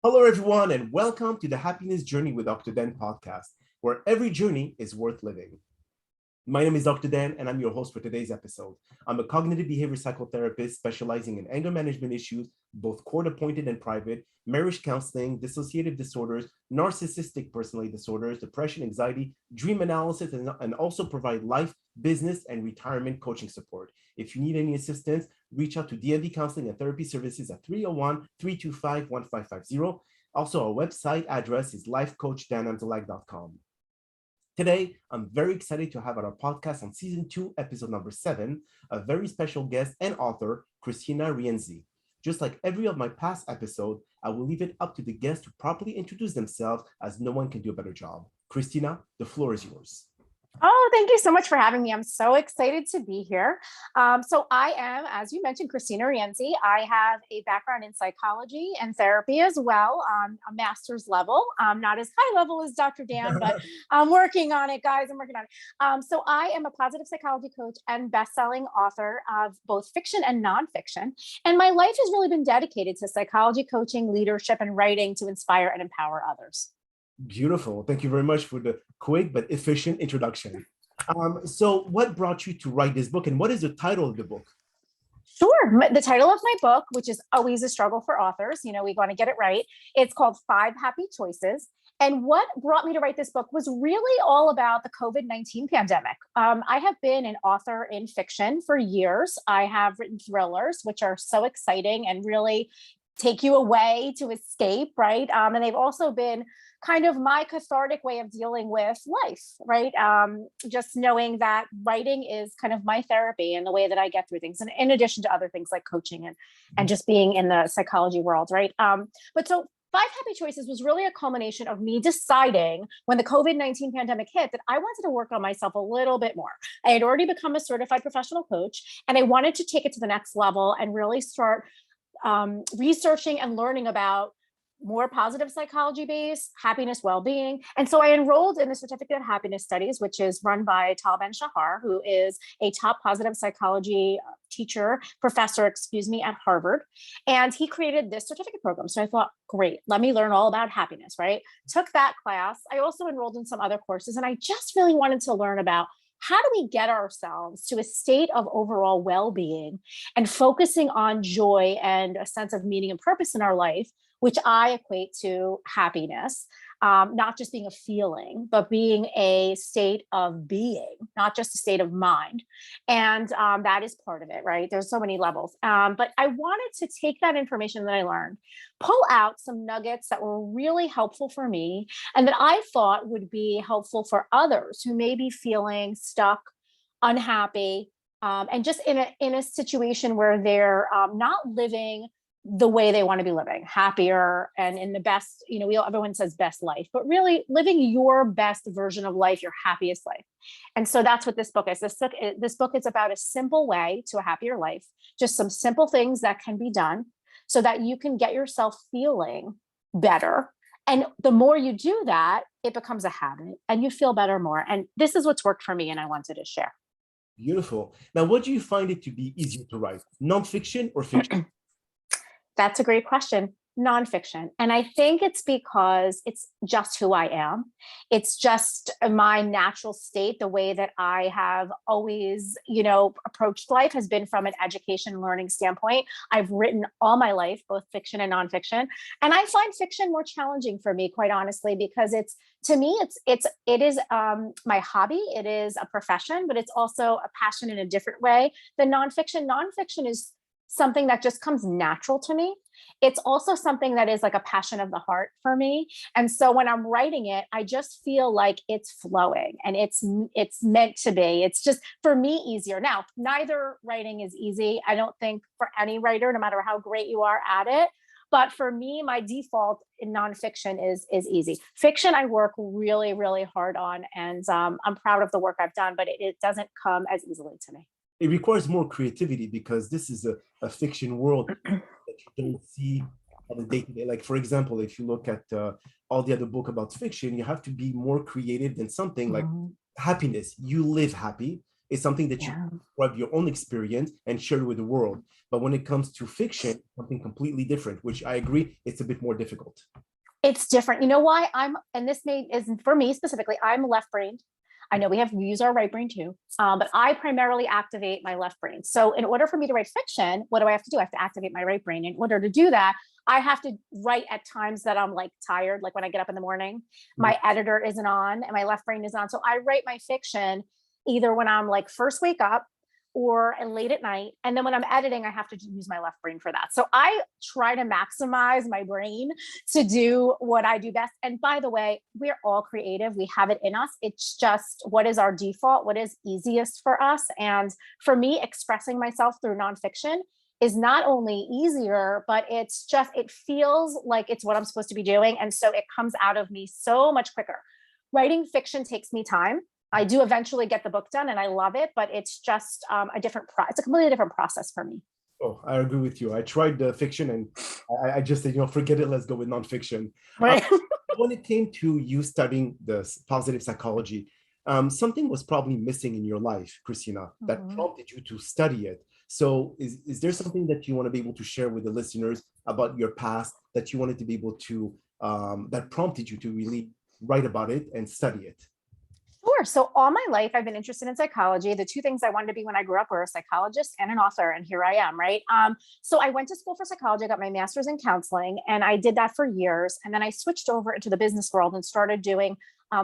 Hello, everyone, and welcome to the Happiness Journey with Dr. Dan podcast, where every journey is worth living. My name is Dr. Dan, and I'm your host for today's episode. I'm a cognitive behavior psychotherapist specializing in anger management issues, both court-appointed and private, marriage counseling, dissociative disorders, narcissistic personality disorders, depression, anxiety, dream analysis, and also provide life, business, and retirement coaching support. If you need any assistance, reach out to DMV Counseling and Therapy Services at 301-325-1550. Also, our website address is lifecoachdanamzalak.com. Today, I'm very excited to have on our podcast on season 2, episode number 7, a very special guest and author, Kristina Rienzi. Just like every of my past episodes, I will leave it up to the guests to properly introduce themselves, as no one can do a better job. Kristina, the floor is yours. Oh, thank you so much for having me. I'm so excited to be here. So I am, as you mentioned, Kristina Rienzi. I have a background in psychology and therapy as well on a master's level. Not as high level as Dr. Dan, but I'm working on it, guys. I'm working on it. So I am a positive psychology coach and best-selling author of both fiction and nonfiction. And my life has really been dedicated to psychology, coaching, leadership, and writing to inspire and empower others. Beautiful. Thank you very much for the quick but efficient introduction. So what brought you to write this book, and what is the title of the book? Sure. The title of my book, which is always a struggle for authors, we want to get it right. It's called 5 Happy Choices. And what brought me to write this book was really all about the COVID-19 pandemic. I have been an author in fiction for years. I have written thrillers, which are so exciting and really take you away to escape, right? And they've also been kind of my cathartic way of dealing with life, right? Just knowing that writing is kind of my therapy and the way that I get through things, and in addition to other things like coaching and just being in the psychology world, right? But so 5 Happy Choices was really a culmination of me deciding when the COVID-19 pandemic hit that I wanted to work on myself a little bit more. I had already become a certified professional coach, and I wanted to take it to the next level and really start researching and learning about more positive psychology based happiness, well-being. And so I enrolled in the Certificate of Happiness Studies, which is run by Tal Ben-Shahar, who is a top positive psychology professor at Harvard. And he created this certificate program. So I thought, great, let me learn all about happiness, right? Took that class. I also enrolled in some other courses, and I just really wanted to learn about how do we get ourselves to a state of overall well-being and focusing on joy and a sense of meaning and purpose in our life, which I equate to happiness, not just being a feeling, but being a state of being, not just a state of mind. And that is part of it, right? There's so many levels. But I wanted to take that information that I learned, pull out some nuggets that were really helpful for me and that I thought would be helpful for others who may be feeling stuck, unhappy, and just in a situation where they're not living the way they want to be living, happier and in the best, everyone says best life, but really living your best version of life, your happiest life. And so that's what this book is. This book is about a simple way to a happier life, just some simple things that can be done so that you can get yourself feeling better. And the more you do that, it becomes a habit and you feel better more. And this is what's worked for me, and I wanted to share. Beautiful. Now, what do you find it to be easier to write, nonfiction or fiction? That's a great question. Nonfiction. And I think it's because it's just who I am. It's just my natural state. The way that I have always, approached life has been from an education learning standpoint. I've written all my life, both fiction and nonfiction. And I find fiction more challenging for me, quite honestly, because it is my hobby. It is a profession, but it's also a passion in a different way than nonfiction. Nonfiction is something that just comes natural to me. It's also something that is like a passion of the heart for me. And so when I'm writing it, I just feel like it's flowing and it's meant to be. It's just, for me, easier. Now, neither writing is easy. I don't think for any writer, no matter how great you are at it. But for me, my default in nonfiction is easy. Fiction, I work really, really hard on, and I'm proud of the work I've done, but it doesn't come as easily to me. It requires more creativity because this is a fiction world that you don't see on a day-to-day. Like, for example, if you look at all the other book about fiction, you have to be more creative than something like happiness. You live happy. is something that you have your own experience and share with the world. But when it comes to fiction, something completely different, which I agree, it's a bit more difficult. It's different. You know why and this isn't for me specifically, I'm left-brained. I know we use our right brain too, but I primarily activate my left brain. So in order for me to write fiction, what do I have to do? I have to activate my right brain. In order to do that, I have to write at times that I'm like tired, like when I get up in the morning, my editor isn't on and my left brain is on. So I write my fiction either when I'm like first wake up or late at night. And then when I'm editing, I have to use my left brain for that. So I try to maximize my brain to do what I do best. And by the way, we're all creative. We have it in us. It's just what is our default, what is easiest for us. And for me, expressing myself through nonfiction is not only easier, but it feels like it's what I'm supposed to be doing. And so it comes out of me so much quicker. Writing fiction takes me time. I do eventually get the book done and I love it, but it's just it's a completely different process for me. Oh, I agree with you. I tried the fiction and I just said, forget it. Let's go with nonfiction. Right. When it came to you studying the positive psychology, something was probably missing in your life, Kristina, that prompted you to study it. So is there something that you want to be able to share with the listeners about your past that you wanted to be able to, that prompted you to really write about it and study it? Sure. So all my life, I've been interested in psychology. The two things I wanted to be when I grew up were a psychologist and an author. And here I am, right? So I went to school for psychology, I got my master's in counseling, and I did that for years. And then I switched over into the business world and started doing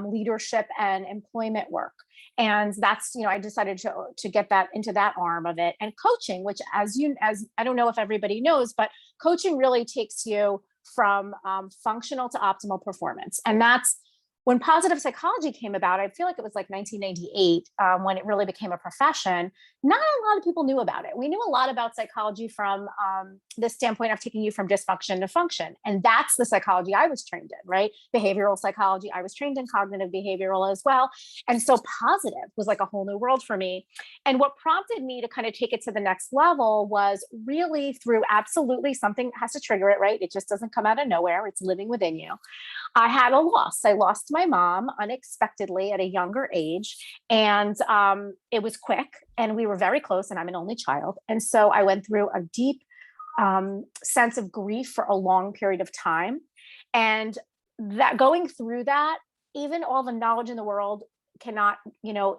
leadership and employment work. And that's, I decided to get that into that arm of it. And coaching, which as I don't know if everybody knows, but coaching really takes you from functional to optimal performance. And that's when positive psychology came about. I feel like it was like 1998 when it really became a profession. Not a lot of people knew about it. We knew a lot about psychology from the standpoint of taking you from dysfunction to function. And that's the psychology I was trained in, right? Behavioral psychology. I was trained in cognitive behavioral as well. And so positive was like a whole new world for me. And what prompted me to kind of take it to the next level was really through absolutely something has to trigger it, right? It just doesn't come out of nowhere. It's living within you. I had a loss. I lost my mom unexpectedly at a younger age. And it was quick and we were very close and I'm an only child. And so I went through a deep sense of grief for a long period of time. And that going through that, even all the knowledge in the world cannot,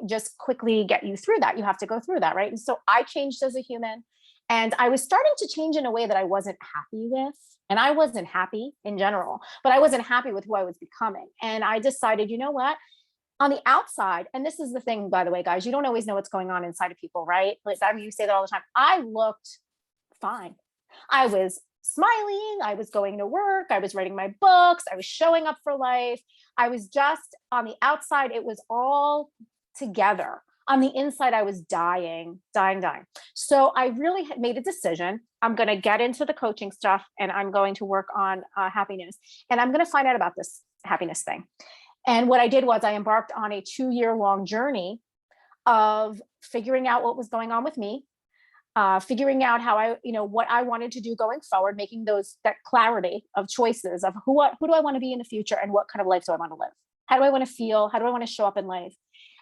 just quickly get you through that. You have to go through that, right? And so I changed as a human. And I was starting to change in a way that I wasn't happy with. And I wasn't happy in general, but I wasn't happy with who I was becoming. And I decided, you know what? On the outside, and this is the thing, by the way, guys, you don't always know what's going on inside of people, right? Like, you say that all the time. I looked fine. I was smiling. I was going to work. I was writing my books. I was showing up for life. I was just on the outside. It was all together. On the inside, I was dying. So I really had made a decision. I'm going to get into the coaching stuff and I'm going to work on happiness. And I'm going to find out about this happiness thing. And what I did was I embarked on a 2-year-long journey of figuring out what was going on with me, figuring out how what I wanted to do going forward, making that clarity of choices of who do I want to be in the future and what kind of life do I want to live? How do I want to feel? How do I want to show up in life?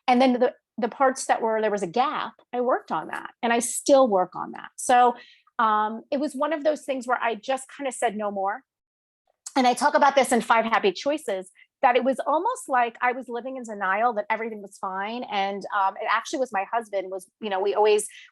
And then the parts that there was a gap, I worked on that and I still work on that. So it was one of those things where I just kind of said no more. And I talk about this in 5 Happy Choices, that it was almost like I was living in denial that everything was fine. And it actually was my husband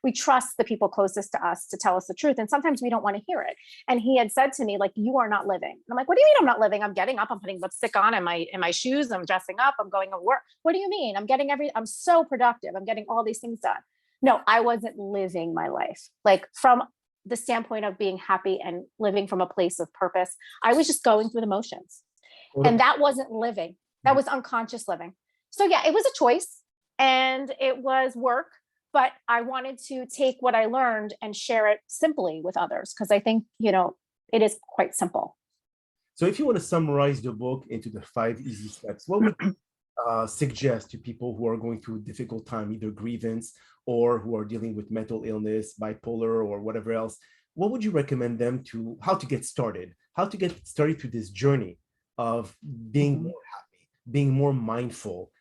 we trust the people closest to us to tell us the truth. And sometimes we don't want to hear it. And he had said to me, like, you are not living. And I'm like, what do you mean I'm not living? I'm getting up, I'm putting lipstick on in my shoes, I'm dressing up, I'm going to work. What do you mean? I'm so productive. I'm getting all these things done. No, I wasn't living my life. Like from the standpoint of being happy and living from a place of purpose, I was just going through the motions. And that wasn't living. That was unconscious living. So yeah, it was a choice and it was work, but I wanted to take what I learned and share it simply with others because I think, it is quite simple. So if you want to summarize the book into the 5 easy steps, what would you suggest to people who are going through a difficult time, either grievance or who are dealing with mental illness, bipolar, or whatever else? What would you recommend them how to get started through this journey of being more happy? being more mindful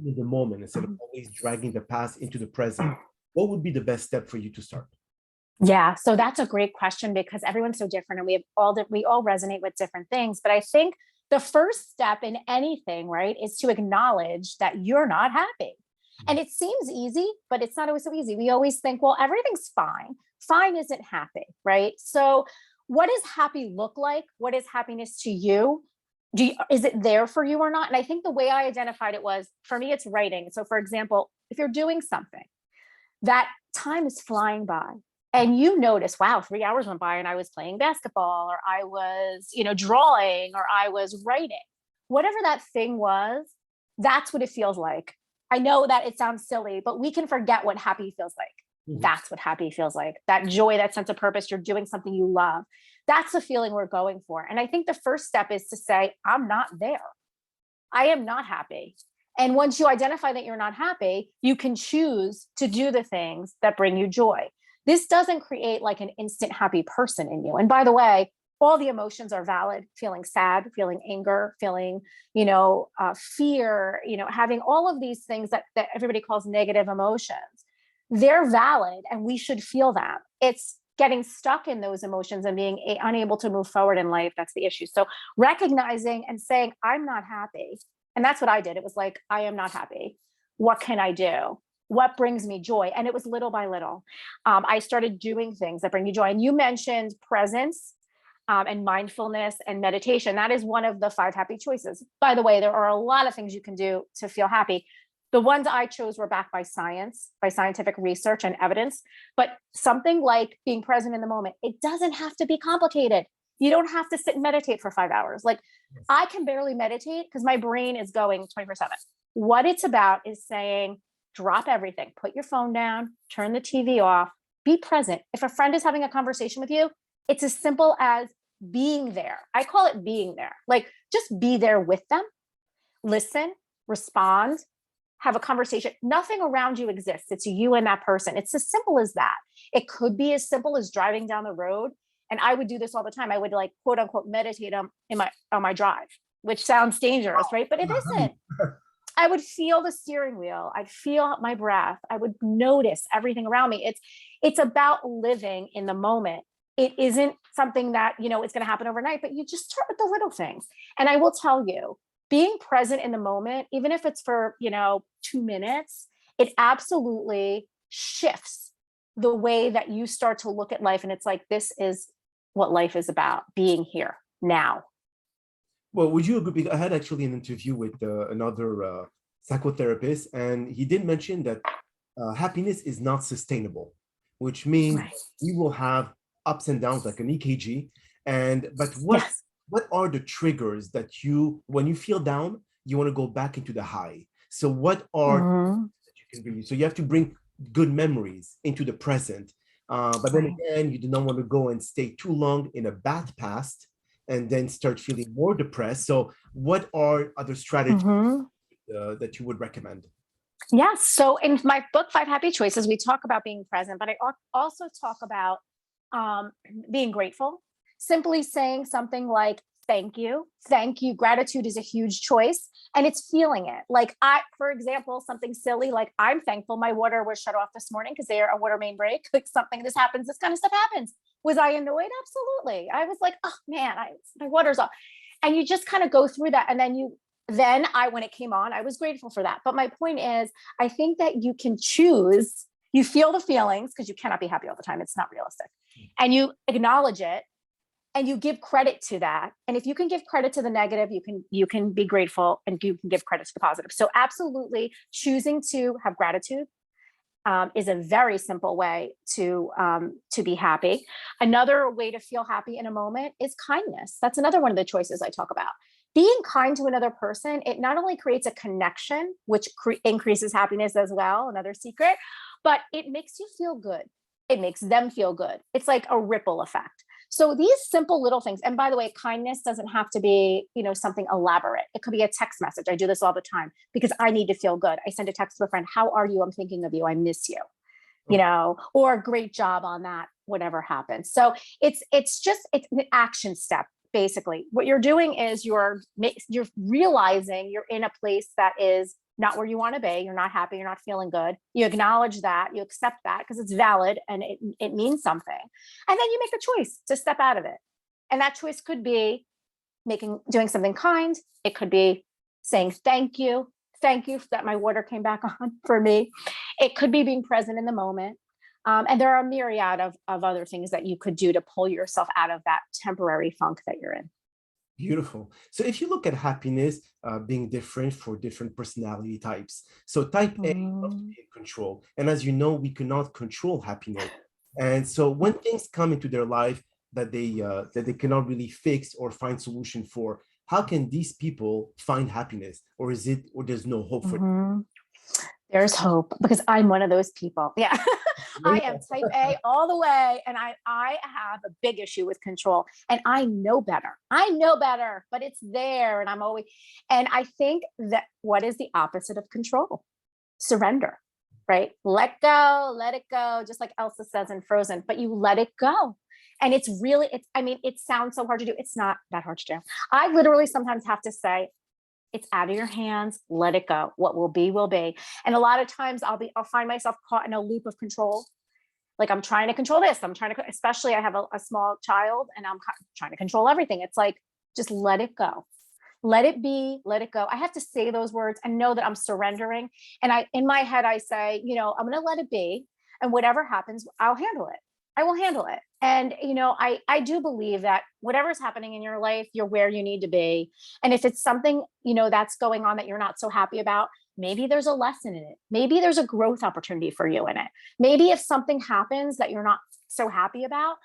in the moment instead of always dragging the past into the present, what would be the best step for you to start? Yeah, so that's a great question because everyone's so different and we all resonate with different things. But I think the first step in anything, right, is to acknowledge that you're not happy. And it seems easy, but it's not always so easy. We always think, well, everything's fine. Fine isn't happy, right? So what does happy look like? What is happiness to you? Is it there for you or not? And I think the way I identified it was, for me, it's writing. So for example, if you're doing something, that time is flying by and you notice, wow, 3 hours went by and I was playing basketball or I was, drawing or I was writing, whatever that thing was, that's what it feels like. I know that it sounds silly, but we can forget what happy feels like. That's what happy feels like. That joy, that sense of purpose, you're doing something you love. That's the feeling we're going for. And I think the first step is to say, I'm not there. I am not happy. And once you identify that you're not happy, you can choose to do the things that bring you joy. This doesn't create like an instant happy person in you. And by the way, all the emotions are valid. Feeling sad, feeling anger, feeling, fear, having all of these things that everybody calls negative emotions. They're valid and we should feel them. It's getting stuck in those emotions and being unable to move forward in life. That's the issue. So recognizing and saying, I'm not happy. And that's what I did. It was like, I am not happy. What can I do? What brings me joy? And it was little by little. I started doing things that bring you joy. And you mentioned presence and mindfulness and meditation. That is one of the 5 happy choices. By the way, there are a lot of things you can do to feel happy. The ones I chose were backed by science, by scientific research and evidence. But something like being present in the moment, it doesn't have to be complicated. You don't have to sit and meditate for 5 hours. Like I can barely meditate because my brain is going 24/7. What it's about is saying, drop everything, put your phone down, turn the TV off, be present. If a friend is having a conversation with you, it's as simple as being there. I call it being there. Like just be there with them, listen, respond, have a conversation. Nothing around you exists. It's you and that person. It's as simple as that. It could be as simple as driving down the road. And I would do this all the time. I would like quote unquote meditate on my drive, which sounds dangerous, right? But it isn't. I would feel the steering wheel. I'd feel my breath. I would notice everything around me. It's about living in the moment. It isn't something that, it's going to happen overnight, but you just start with the little things. And I will tell you, being present in the moment, even if it's for, 2 minutes, it absolutely shifts the way that you start to look at life. And it's like, this is what life is about, being here now. Well, would you agree? I had actually an interview with another psychotherapist, and he did mention that happiness is not sustainable, which means you will have ups and downs like an EKG. But what are the triggers that when you feel down, you want to go back into the high? So what are that you can bring? So you have to bring good memories into the present. But then again, you do not want to go and stay too long in a bad past and then start feeling more depressed. So what are other strategies that you would recommend? Yes. So in my book, 5 Happy Choices, we talk about being present, but I also talk about being grateful, simply saying something like, thank you. Thank you. Gratitude is a huge choice and it's feeling it. Like for example, something silly, like I'm thankful my water was shut off this morning because they are a water main break. Like this happens, this kind of stuff happens. Was I annoyed? Absolutely. I was like, oh man, my water's off. And you just kind of go through that. And then when it came on, I was grateful for that. But my point is, I think that you can choose, you feel the feelings because you cannot be happy all the time. It's not realistic. And you acknowledge it and you give credit to that. And if you can give credit to the negative, you can be grateful and you can give credit to the positive. So absolutely choosing to have gratitude is a very simple way to be happy. Another way to feel happy in a moment is kindness. That's another one of the choices I talk about. Being kind to another person, it not only creates a connection, which increases happiness as well, another secret, but it makes you feel good. It makes them feel good. It's like a ripple effect. So these simple little things, and by the way, kindness doesn't have to be, something elaborate. It could be a text message. I do this all the time because I need to feel good. I send a text to a friend. How are you? I'm thinking of you. I miss you, or great job on that, whatever happens. So it's an action step. basically. What you're doing is you're realizing you're in a place that is not where you want to be. You're not happy. You're not feeling good. You acknowledge that. You accept that because it's valid and it means something. And then you make the choice to step out of it. And that choice could be doing something kind. It could be saying thank you that my water came back on for me. It could be being present in the moment. And there are a myriad of other things that you could do to pull yourself out of that temporary funk that you're in. Beautiful. So if you look at happiness being different for different personality types, so type A loves to be in control. And as you know, we cannot control happiness. And so when things come into their life that they cannot really fix or find solution for, how can these people find happiness? Or there's no hope for them? There's hope, because I'm one of those people. Yeah. I am type A all the way. And I have a big issue with control, and I know better, but it's there. And I think that what is the opposite of control? Surrender, right? Let it go. Just like Elsa says in Frozen, but you let it go. And it sounds so hard to do. It's not that hard to do. I literally sometimes have to say, it's out of your hands. Let it go. What will be, will be. And a lot of times I'll find myself caught in a loop of control. Like I'm trying to control this. Especially I have a small child and I'm trying to control everything. It's like, just let it go. Let it be, let it go. I have to say those words and know that I'm surrendering. And in my head, I say, I'm going to let it be. And whatever happens, I'll handle it. I will handle it. And, I do believe that whatever's happening in your life, you're where you need to be. And if it's something, that's going on that you're not so happy about, maybe there's a lesson in it. Maybe there's a growth opportunity for you in it. Maybe if something happens that you're not so happy about,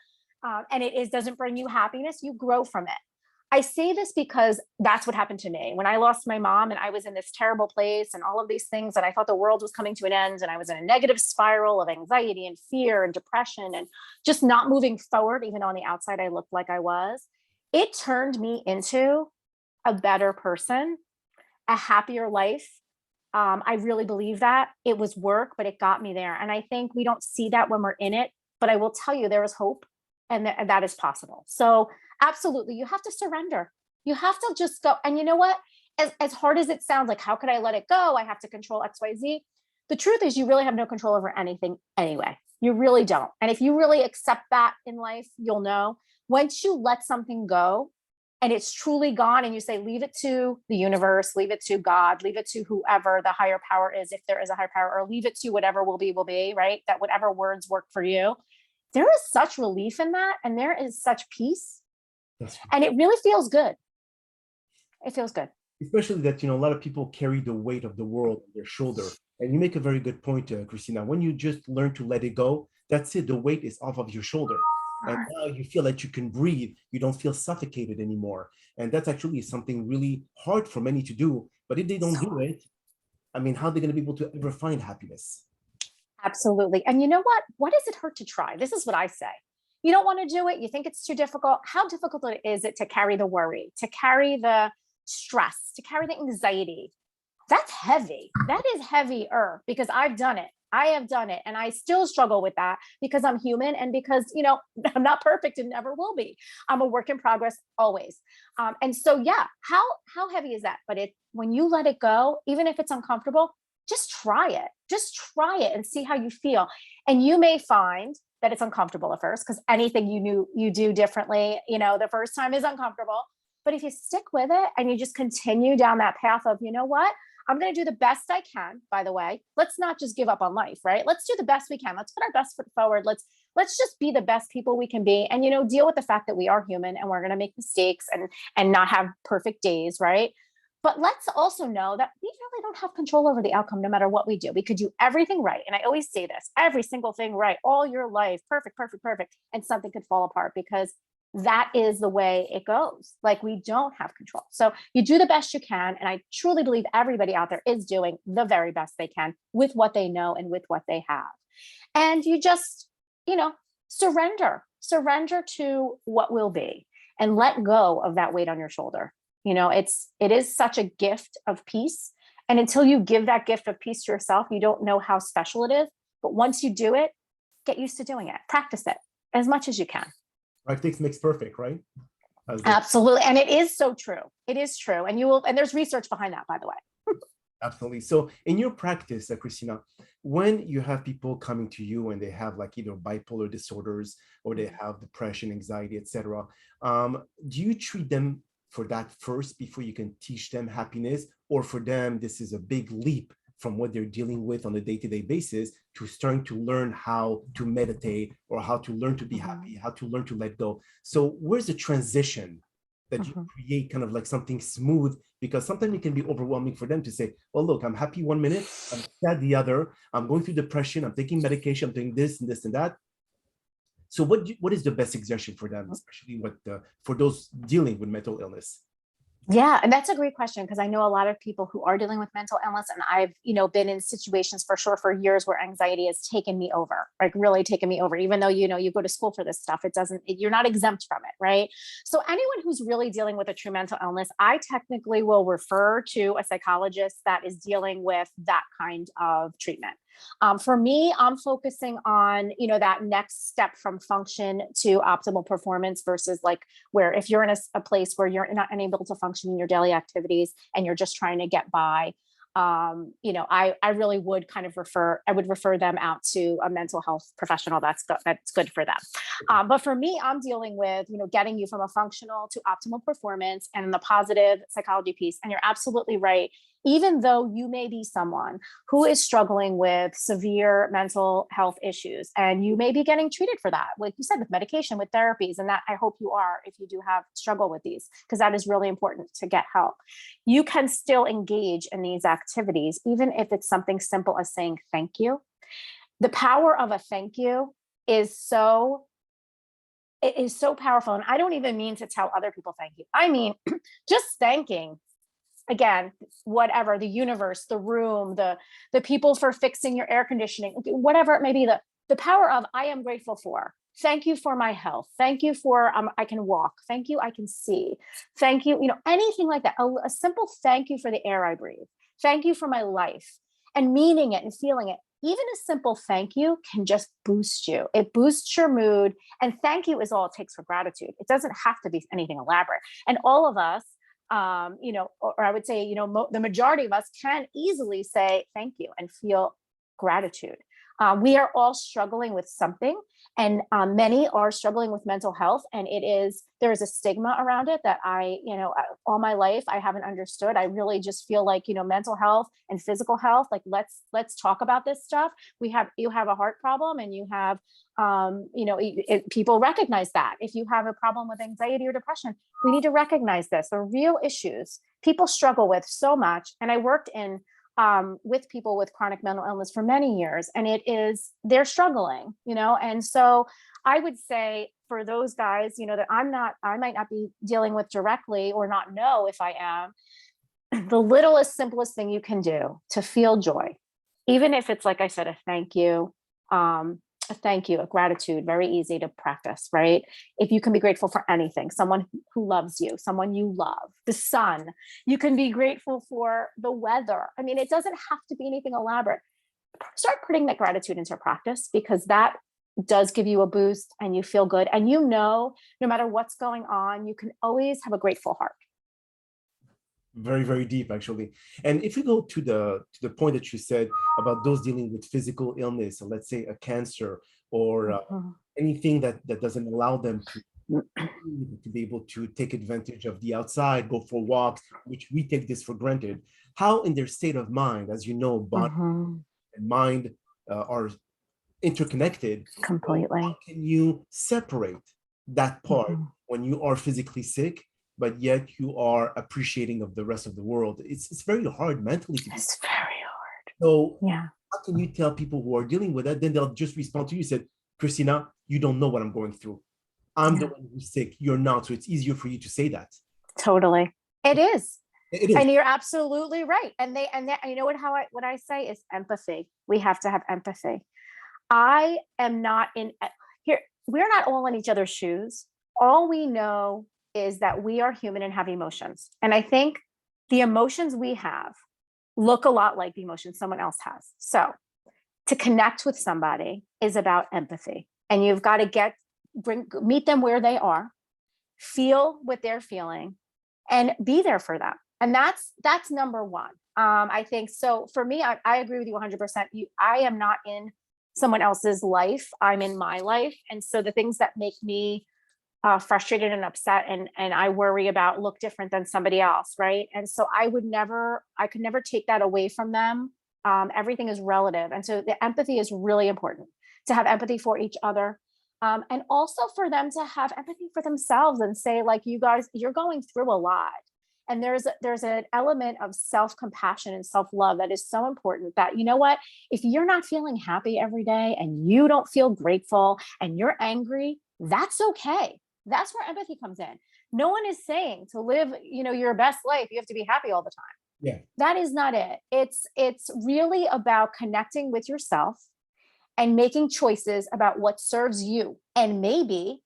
and it doesn't bring you happiness, you grow from it. I say this because that's what happened to me when I lost my mom and I was in this terrible place and all of these things. And I thought the world was coming to an end. And I was in a negative spiral of anxiety and fear and depression and just not moving forward. Even on the outside, I looked like I was. It turned me into a better person, a happier life. I really believe that. It was work, but it got me there. And I think we don't see that when we're in it. But I will tell you, there is hope, and that is possible. So absolutely, you have to surrender. You have to just go. And you know what? As hard as it sounds, like, how could I let it go? I have to control X, Y, Z. The truth is, you really have no control over anything anyway. You really don't. And if you really accept that in life, you'll know once you let something go and it's truly gone, and you say, leave it to the universe, leave it to God, leave it to whoever the higher power is, if there is a higher power, or leave it to whatever will be, right? That whatever words work for you. There is such relief in that. And there is such peace. And it really feels good. It feels good. Especially that, a lot of people carry the weight of the world on their shoulder. And you make a very good point, Kristina. When you just learn to let it go, that's it. The weight is off of your shoulder. And now you feel that you can breathe. You don't feel suffocated anymore. And that's actually something really hard for many to do. But if they don't do it, how are they going to be able to ever find happiness? Absolutely. And you know what? What does it hurt to try? This is what I say. You don't want to do it. You think it's too difficult. How difficult is it to carry the worry, to carry the stress, to carry the anxiety? That's heavy. That is heavier, because I've done it. I have done it. And I still struggle with that because I'm human, and because, I'm not perfect and never will be. I'm a work in progress always. And so, yeah, how heavy is that? But when you let it go, even if it's uncomfortable, just try it. Just try it and see how you feel. And you may find that it's uncomfortable at first, because anything you do differently, the first time is uncomfortable. But if you stick with it and you just continue down that path of, you know what, I'm going to do the best I can. By the way, let's not just give up on life, right? Let's do the best we can. Let's put our best foot forward. Let's just be the best people we can be, and, deal with the fact that we are human and we're going to make mistakes and not have perfect days, right? But let's also know that we really don't have control over the outcome, no matter what we do. We could do everything right. And I always say this, every single thing right, all your life, perfect, and something could fall apart, because that is the way it goes. Like, we don't have control. So you do the best you can. And I truly believe everybody out there is doing the very best they can with what they know and with what they have. And you just, surrender to what will be, and let go of that weight on your shoulder. It is such a gift of peace. And until you give that gift of peace to yourself, you don't know how special it is. But once you do it, get used to doing it. Practice it as much as you can. Practice makes perfect, right? As they Absolutely. And it is so true. It is true. And there's research behind that, by the way. Absolutely. So in your practice, Kristina, when you have people coming to you and they have like either bipolar disorders or they have depression, anxiety, etc., do you treat them for that first before you can teach them happiness? Or for them, this is a big leap from what they're dealing with on a day-to-day basis to starting to learn how to meditate or how to learn to be happy, how to learn to let go. So where's the transition that you create kind of like something smooth? Because sometimes it can be overwhelming for them to say, well, look, I'm happy 1 minute, I'm sad the other, I'm going through depression, I'm taking medication, I'm doing this and this and that. So what is the best suggestion for them, especially for those dealing with mental illness? Yeah, and that's a great question because I know a lot of people who are dealing with mental illness, and I've, been in situations for sure for years where anxiety has taken me over, like really taken me over. Even though you go to school for this stuff, you're not exempt from it, right? So anyone who's really dealing with a true mental illness, I technically will refer to a psychologist that is dealing with that kind of treatment. For me, I'm focusing on, that next step from function to optimal performance versus like where if you're in a place where you're not unable to function in your daily activities and you're just trying to get by, I really would I would refer them out to a mental health professional that's good for them. But for me, I'm dealing with, getting you from a functional to optimal performance and the positive psychology piece. And you're absolutely right. Even though you may be someone who is struggling with severe mental health issues and you may be getting treated for that, like you said, with medication, with therapies, and that I hope you are if you do have struggle with these, because that is really important to get help. You can still engage in these activities, even if it's something simple as saying thank you. The power of a thank you is so powerful. And I don't even mean to tell other people thank you. I mean, just thanking, again, whatever, the universe, the room, the people for fixing your air conditioning, whatever it may be, the power of I am grateful for. Thank you for my health. Thank you for I can walk. Thank you, I can see. Thank you, anything like that. A simple thank you for the air I breathe. Thank you for my life, and meaning it and feeling it. Even a simple thank you can just boost you. It boosts your mood. And thank you is all it takes for gratitude. It doesn't have to be anything elaborate. And all of us, or I would say, the majority of us can easily say thank you and feel gratitude. We are all struggling with something, and many are struggling with mental health. And there is a stigma around it that all my life I haven't understood. I really just feel like, mental health and physical health, like let's talk about this stuff. You have a heart problem and you have, people recognize that. If you have a problem with anxiety or depression, we need to recognize this. They're real issues people struggle with so much. And I worked with people with chronic mental illness for many years, and they're struggling, and so I would say for those guys, that I might not be dealing with directly or not know if I am, the littlest, simplest thing you can do to feel joy, even if it's, like I said, a thank you, a gratitude, very easy to practice, right? If you can be grateful for anything, someone who loves you, someone you love, the sun, you can be grateful for the weather. I mean, it doesn't have to be anything elaborate. Start putting that gratitude into practice, because that does give you a boost and you feel good. And no matter what's going on, you can always have a grateful heart. Very, very deep, actually. And if we go to the point that you said about those dealing with physical illness, so let's say a cancer or anything that doesn't allow them to be able to take advantage of the outside, go for walks, which we take this for granted. How in their state of mind, as you know, body and mind are interconnected. Completely. How can you separate that part when you are physically sick, but yet you are appreciating of the rest of the world? It's very hard mentally to do. It's very hard. So yeah, how can you tell people who are dealing with that? Then they'll just respond to you, said, Kristina, you don't know what I'm going through. I'm the one who's sick. You're not. So it's easier for you to say that. Totally. It is. It is. And you're absolutely right. And you know what I say is empathy. We have to have empathy. I am not in here. We're not all in each other's shoes. All we know is that we are human and have emotions. And I think the emotions we have look a lot like the emotions someone else has. So to connect with somebody is about empathy. And you've got to meet them where they are feel what they're feeling, and be there for them. And that's number one. I think so. For me, I agree with you 100%. I am not in someone else's life. I'm in my life. And so the things that make me frustrated and upset and I worry about look different than somebody else, right? And so I could never take that away from them. Everything is relative. And so the empathy is really important, to have empathy for each other. And also for them to have empathy for themselves and say, like, you guys, you're going through a lot. And there's an element of self-compassion and self-love that is so important, that, you know what, if you're not feeling happy every day and you don't feel grateful and you're angry, that's okay. That's where empathy comes in. No one is saying to live, your best life, you have to be happy all the time. Yeah. That is not it. It's really about connecting with yourself and making choices about what serves you. And maybe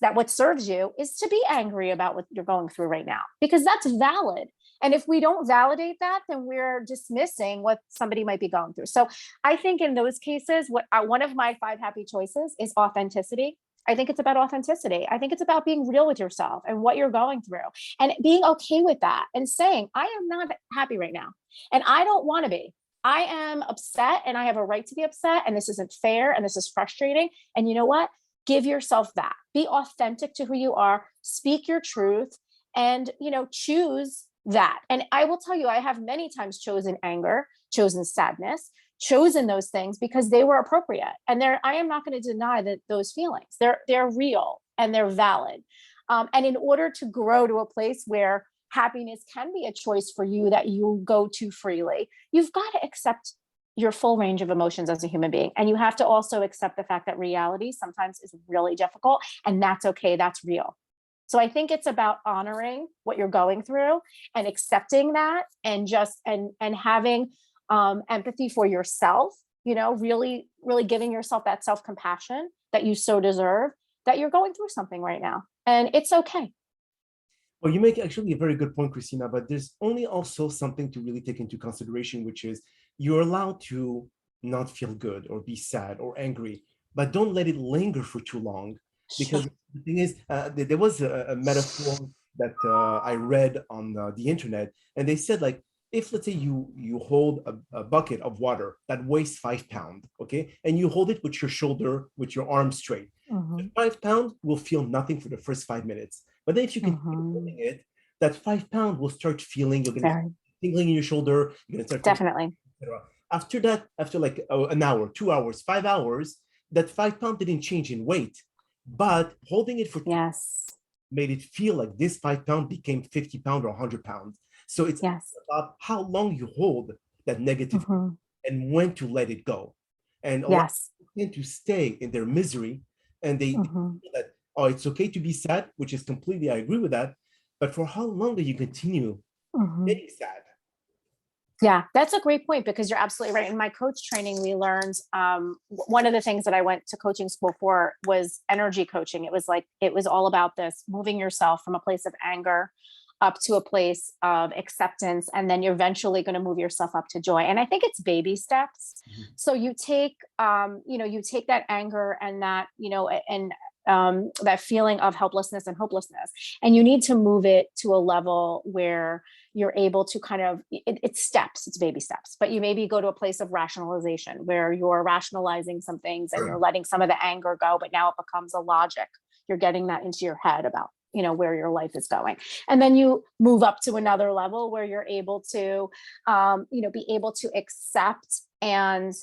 that what serves you is to be angry about what you're going through right now, because that's valid. And if we don't validate that, then we're dismissing what somebody might be going through. So I think in those cases, one of my 5 happy choices is authenticity. I think it's about authenticity. I think it's about being real with yourself and what you're going through, and being okay with that, and saying, I am not happy right now, and I don't want to be. I am upset, and I have a right to be upset, and this isn't fair, and this is frustrating. And you know what? Give yourself that. Be authentic to who you are. Speak your truth, and choose that. And I will tell you, I have many times chosen anger, chosen sadness, chosen those things because they were appropriate. And I am not going to deny that those feelings, they're real and they're valid. And in order to grow to a place where happiness can be a choice for you that you go to freely, you've got to accept your full range of emotions as a human being. And you have to also accept the fact that reality sometimes is really difficult, and that's okay. That's real. So I think it's about honoring what you're going through and accepting that, and having empathy for yourself, really, really giving yourself that self-compassion that you so deserve, that you're going through something right now, and it's okay. Well, you make actually a very good point, Kristina, but there's only also something to really take into consideration, which is you're allowed to not feel good or be sad or angry, but don't let it linger for too long. Because the thing is, there was a metaphor that I read on the internet, and they said, like, if let's say you hold a bucket of water that weighs 5 pounds, okay, and you hold it with your shoulder, with your arm straight, the 5 pounds will feel nothing for the first 5 minutes. But then if you continue holding it, that 5 pounds will start feeling, you're going to tingling in your shoulder, you're going to start definitely. After that, after like an hour, 2 hours, 5 hours, that 5 pounds didn't change in weight, but holding it for made it feel like this 5 pounds became 50 pounds or 100 pounds. So it's about how long you hold that negative and when to let it go. And a lot of people tend to stay in their misery, and they feel that, oh, it's okay to be sad, which is completely, I agree with that. But for how long do you continue getting sad? Yeah, that's a great point, because you're absolutely right. In my coach training, we learned one of the things that I went to coaching school for was energy coaching. It was all about this, moving yourself from a place of anger up to a place of acceptance, and then you're eventually going to move yourself up to joy. And I think it's baby steps. So you take that anger and that, that feeling of helplessness and hopelessness, and you need to move it to a level where you're able to kind of, it's steps, it's baby steps, but you maybe go to a place of rationalization where you're rationalizing some things and you're letting some of the anger go, but now it becomes a logic. You're getting that into your head about, where your life is going. And then you move up to another level where you're able to, be able to accept and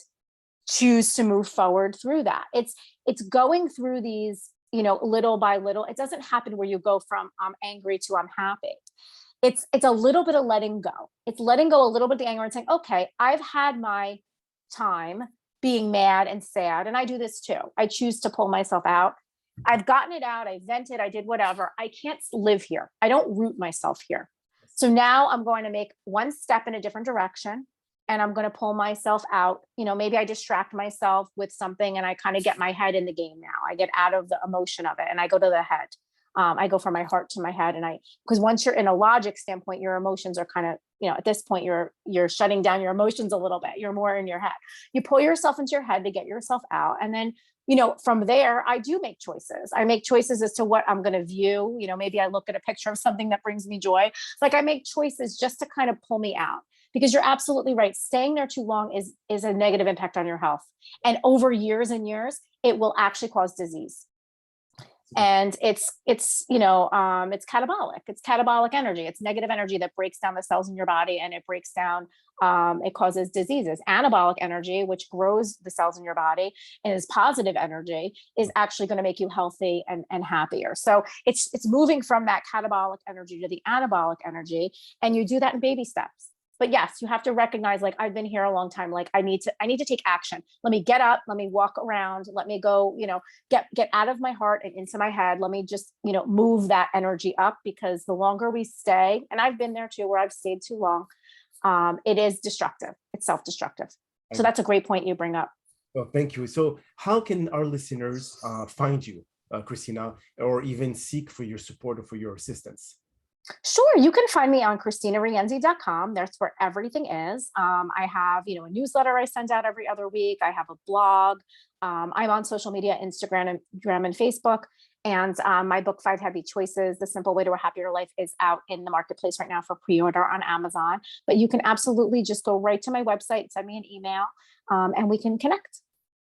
choose to move forward through that. It's going through these, little by little. It doesn't happen where you go from I'm angry to I'm happy. It's a little bit of letting go. It's letting go a little bit of the anger and saying, okay, I've had my time being mad and sad. And I do this too. I choose to pull myself out. I've gotten it out. I vented. I did whatever. I can't live here. I don't root myself here. So now I'm going to make one step in a different direction, and I'm going to pull myself out. Maybe I distract myself with something and I kind of get my head in the game now. I get out of the emotion of it and I go to the head. I go from my heart to my head, and because once you're in a logic standpoint, your emotions are kind of, at this point, you're shutting down your emotions a little bit. You're more in your head. You pull yourself into your head to get yourself out. And then, from there, I do make choices. I make choices as to what I'm going to view. Maybe I look at a picture of something that brings me joy. Like, I make choices just to kind of pull me out, because you're absolutely right. Staying there too long is a negative impact on your health. And over years and years, it will actually cause disease. And it's catabolic. It's catabolic energy. It's negative energy that breaks down the cells in your body, and it breaks down, it causes diseases. Anabolic energy, which grows the cells in your body and is positive energy, is actually going to make you healthy and happier. So it's moving from that catabolic energy to the anabolic energy. And you do that in baby steps. But yes, you have to recognize, like, I've been here a long time. Like, I need to take action. Let me get up. Let me walk around. Let me go, get out of my heart and into my head. Let me just, move that energy up, because the longer we stay, and I've been there too, where I've stayed too long, it is destructive. It's self-destructive. So that's a great point you bring up. Well, thank you. So how can our listeners find you, Kristina, or even seek for your support or for your assistance? Sure. You can find me on KristinaRienzi.com. That's where everything is. I have, a newsletter I send out every other week. I have a blog. I'm on social media, Instagram and Facebook. And my book, 5 Happy Choices, The Simple Way to a Happier Life, is out in the marketplace right now for pre-order on Amazon. But you can absolutely just go right to my website, send me an email, and we can connect.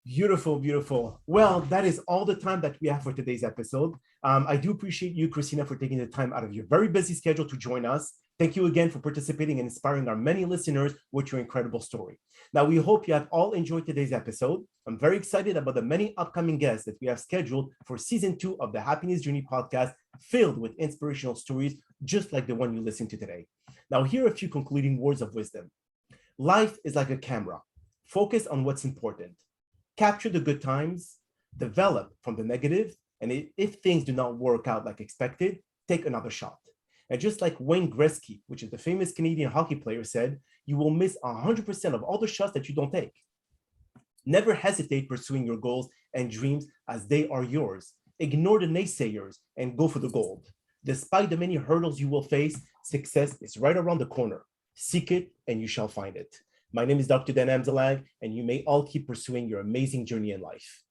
Beautiful, beautiful. Well, that is all the time that we have for today's episode. I do appreciate you, Kristina, for taking the time out of your very busy schedule to join us. Thank you again for participating and inspiring our many listeners with your incredible story. Now, we hope you have all enjoyed today's episode. I'm very excited about the many upcoming guests that we have scheduled for season 2 of the Happiness Journey podcast, filled with inspirational stories just like the one you listened to today. Now, here are a few concluding words of wisdom. Life is like a camera. Focus on what's important. Capture the good times, develop from the negative, and if things do not work out like expected, take another shot. And just like Wayne Gretzky, which is the famous Canadian hockey player, said, you will miss 100% of all the shots that you don't take. Never hesitate pursuing your goals and dreams, as they are yours. Ignore the naysayers and go for the gold. Despite the many hurdles you will face, success is right around the corner. Seek it and you shall find it. My name is Dr. Dan Amzalag, and you may all keep pursuing your amazing journey in life.